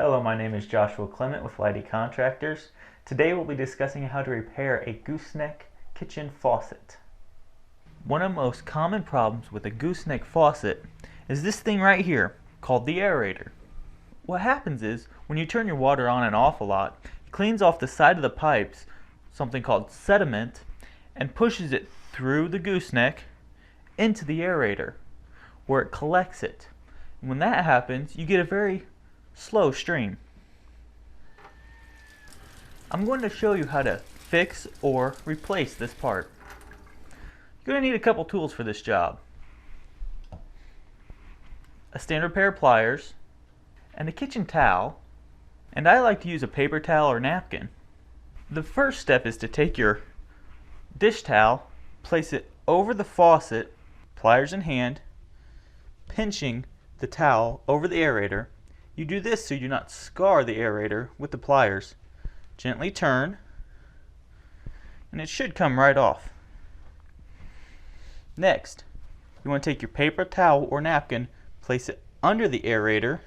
Hello, my name is Joshua Clement with Lighty Contractors. Today we'll be discussing how to repair a gooseneck kitchen faucet. One of the most common problems with a gooseneck faucet is this thing right here called the aerator. What happens is when you turn your water on and off a lot, it cleans off the side of the pipes, something called sediment, and pushes it through the gooseneck into the aerator where it collects it. And when that happens, you get a very slow stream. I'm going to show you how to fix or replace this part. You're going to need a couple tools for this job. A standard pair of pliers and a kitchen towel, and I like to use a paper towel or napkin. The first step is to take your dish towel, place it over the faucet, pliers in hand, pinching the towel over the aerator. You do this so you do not scar the aerator with the pliers. Gently turn, and it should come right off. Next, you want to take your paper towel or napkin, place it under the aerator,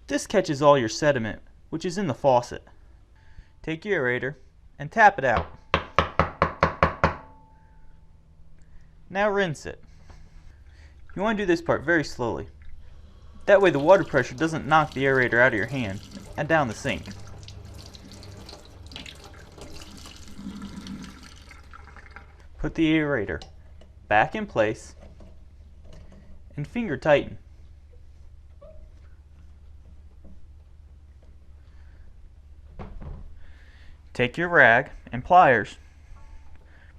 this catches all your sediment which is in the faucet. Take your aerator and tap it out. Now rinse it. You want to do this part very slowly. That way the water pressure doesn't knock the aerator out of your hand and down the sink. Put the aerator back in place and finger tighten. Take your rag and pliers,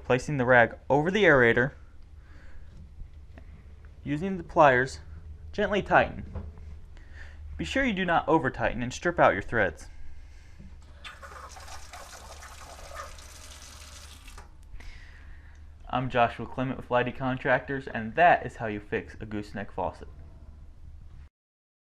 placing the rag over the aerator. Using the pliers, gently tighten. Be sure you do not over tighten and strip out your threads. I'm Joshua Clement with Lighty Contractors, and that is how you fix a gooseneck faucet.